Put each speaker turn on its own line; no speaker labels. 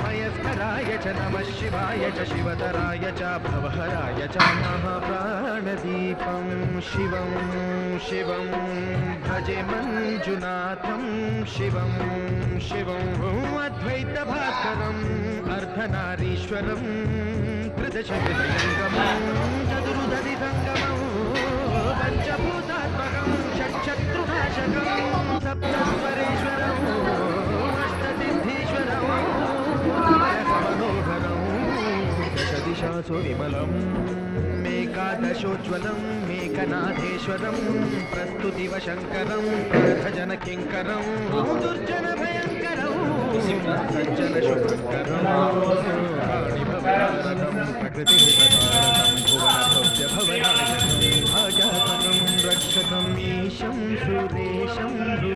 मयस्कराय च नमः शिवाय च शिवतराय च भवहराय च महाप्राणदीपं शिवं शिवं भजे मञ्जुनाथं शिवं शिवं अद्वैतभास्करम् अर्धनारीश्वरं त्रिदशविधयङ्गमं चतुर्दधिसङ्गमं पञ्चभूतात्मकं षट्शत्रुनाशकं सप्तस्वरेश्वरम् अष्टसिद्धीश्वरं मनोहरं दशदिशासु विमलं मेकादशोज्ज्वलं मेकनाथेश्वरं प्रस्तुतिवशङ्करं प्रथजनकिङ्करं दुर्जनभयङ्करं सज्जनशुभङ्करं प्राणिभवनारदं प्रकृतिविपदारकं भुवनभव्यभवनायकं भाजातकं रक्षकम् ईशं सुरेशं